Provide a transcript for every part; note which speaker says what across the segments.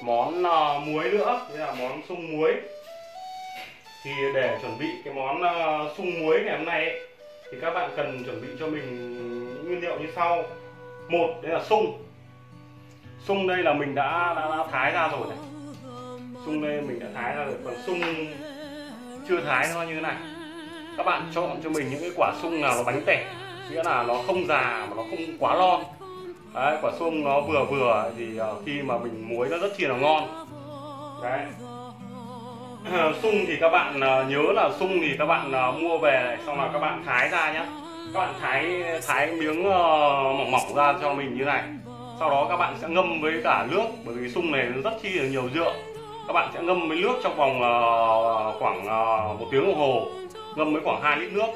Speaker 1: món muối nữa, đây là món sung muối. Thì để chuẩn bị cái món sung muối ngày hôm nay ấy, thì các bạn cần chuẩn bị cho mình những nguyên liệu như sau. Một, đấy là sung. Sung đây là mình đã thái ra rồi này. Sung đây mình đã thái ra rồi, còn sung chưa thái nó như thế này. Các bạn chọn cho mình những cái quả sung nào nó bánh tẻ, nghĩa là nó không già mà nó không quá non. Đấy, quả sung nó vừa vừa thì khi mà mình muối nó rất chi là ngon. Đấy. Sung thì các bạn nhớ là sung thì các bạn mua về này, xong là các bạn thái ra nhé. Các bạn thái miếng mỏng mỏng ra cho mình như này. Sau đó các bạn sẽ ngâm với cả nước, bởi vì sung này nó rất chi là nhiều rượu. Các bạn sẽ ngâm với nước trong vòng khoảng 1 tiếng đồng hồ, ngâm với khoảng 2 lít nước.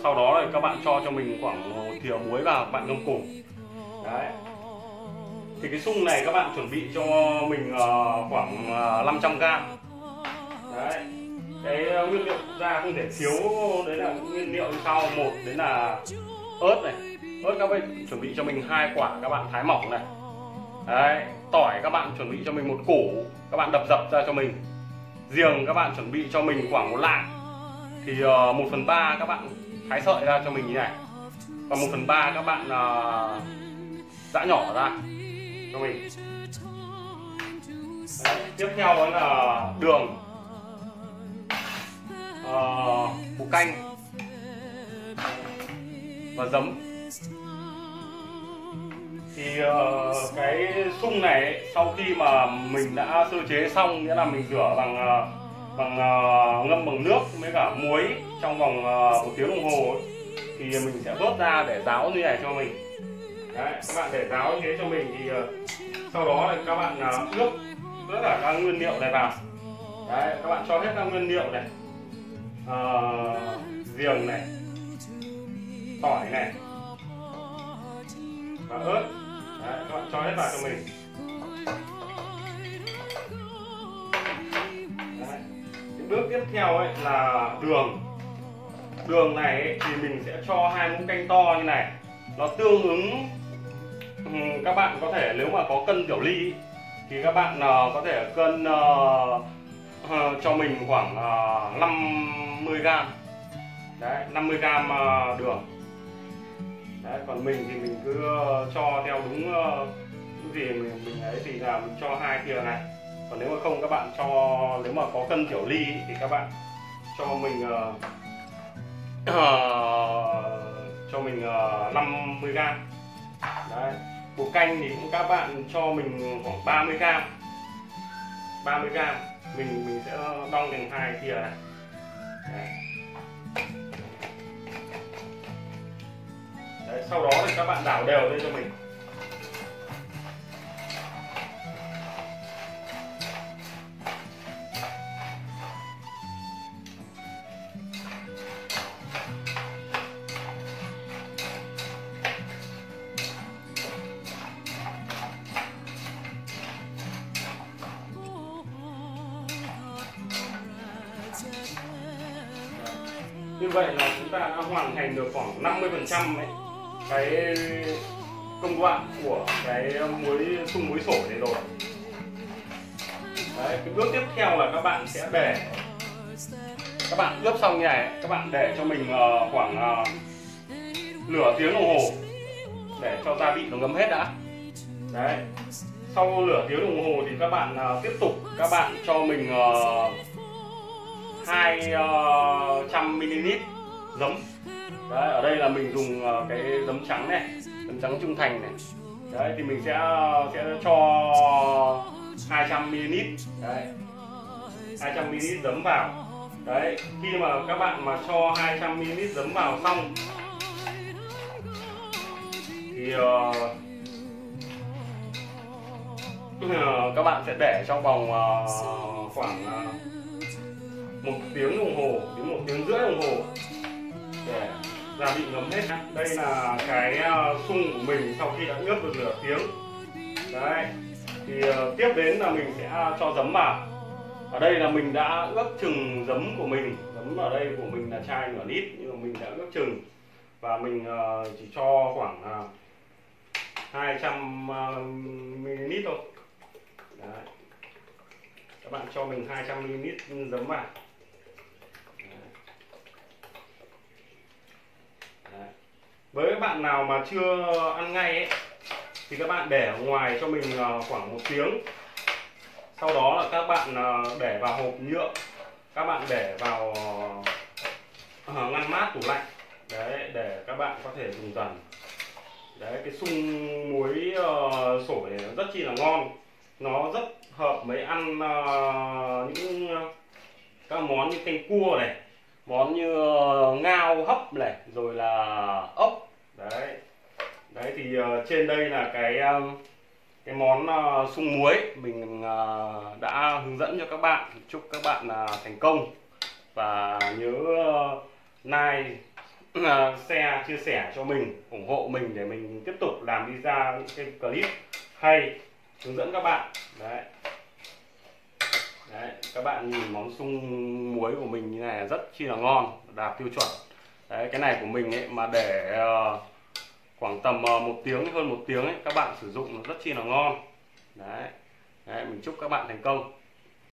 Speaker 1: Sau đó thì các bạn cho mình khoảng 1 thìa muối vào, các bạn ngâm cùng. Đấy. Thì cái sung này các bạn chuẩn bị cho mình khoảng 500g. Đấy. Cái nguyên liệu ra không thể thiếu, đấy là nguyên liệu như sau. Một, đấy là ớt này. Ớt các bạn chuẩn bị cho mình 2 quả, các bạn thái mỏng này. Đấy. Tỏi các bạn chuẩn bị cho mình 1 củ, các bạn đập dập ra cho mình. Giềng các bạn chuẩn bị cho mình khoảng 1 lạng. Thì 1/3 các bạn thái sợi ra cho mình như này. Và 1/3 các bạn giã nhỏ ra cho mình. Đấy. Tiếp theo đó là đường, bột canh và giấm. Thì cái sung này ấy, sau khi mà mình đã sơ chế xong, nghĩa là mình rửa bằng ngâm bằng nước với cả muối trong vòng 1 tiếng đồng hồ ấy, thì mình sẽ vớt ra để ráo như này cho mình. Đấy, các bạn để ráo như thế cho mình thì sau đó thì các bạn ướp tất cả các nguyên liệu này vào. Đấy, các bạn cho hết các nguyên liệu này, giềng này, tỏi này và ớt. Đấy, các bạn cho hết vào cho mình. Đấy. Cái bước tiếp theo ấy là đường. Đường này ấy, thì mình sẽ cho 2 muỗng canh to như này. Nó tương ứng, các bạn có thể nếu mà có cân tiểu ly ý, thì các bạn có thể cân cho mình khoảng 50g. Đấy, 50g đường. Đấy, còn mình thì mình cứ cho theo đúng những gì mình ấy thì là mình cho 2 thìa này. Còn nếu mà không các bạn cho, nếu mà có cân tiểu ly ý, thì các bạn cho mình 50g. Đấy. Bột canh thì cũng các bạn cho mình khoảng 30g. 30g mình sẽ đong thành 2 thìa này. Đấy. Đấy, sau đó thì các bạn đảo đều lên cho mình. Như vậy là chúng ta đã hoàn thành được khoảng 50% ấy, cái công đoạn của cái sung muối sổi này rồi. Đấy, cái bước tiếp theo là các bạn sẽ để, các bạn ướp xong như này, các bạn để cho mình khoảng nửa tiếng đồng hồ để cho gia vị nó ngấm hết đã. Đấy, sau nửa tiếng đồng hồ thì các bạn tiếp tục các bạn cho mình 200ml giấm. Đấy, ở đây là mình dùng cái giấm trắng này, giấm trắng trung thành này. Đấy, thì mình sẽ cho 200ml. Đấy, 200ml giấm vào. Đấy, khi mà các bạn mà cho 200ml giấm vào xong thì các bạn sẽ để trong vòng khoảng 1 tiếng đồng hồ đến 1 tiếng rưỡi đồng hồ để gia vị ngấm hết. Đây là cái sung của mình sau khi đã ướp được nửa tiếng. Đấy, thì tiếp đến là mình sẽ cho giấm vào. Ở đây là mình đã ước chừng giấm của mình. Giấm ở đây của mình là chai nửa lít, nhưng mà mình đã ước chừng và mình chỉ cho khoảng 200ml thôi, Đấy. Các bạn cho mình 200 ml giấm vào. Đấy. Với các bạn nào mà chưa ăn ngay ấy, thì các bạn để ở ngoài cho mình khoảng 1 tiếng. Sau đó là các bạn để vào hộp nhựa, các bạn để vào ngăn mát tủ lạnh. Đấy, để các bạn có thể dùng dần. Đấy, cái sung muối sổi này nó rất chi là ngon, nó rất hợp với ăn những các món như canh cua này, món như ngao hấp này, rồi là ốc. Đấy, đấy thì trên đây là cái món sung muối mình đã hướng dẫn cho các bạn. Chúc các bạn thành công và nhớ like, share, chia sẻ cho mình, ủng hộ mình để mình tiếp tục làm đi ra những cái clip hay hướng dẫn các bạn. Đấy, đấy, các bạn nhìn món sung muối của mình như này rất chi là ngon, đạt tiêu chuẩn. Đấy, cái này của mình ấy mà để khoảng tầm 1 tiếng, hơn 1 tiếng ấy, các bạn sử dụng nó rất chi là ngon. Đấy, đấy, mình chúc các bạn thành công.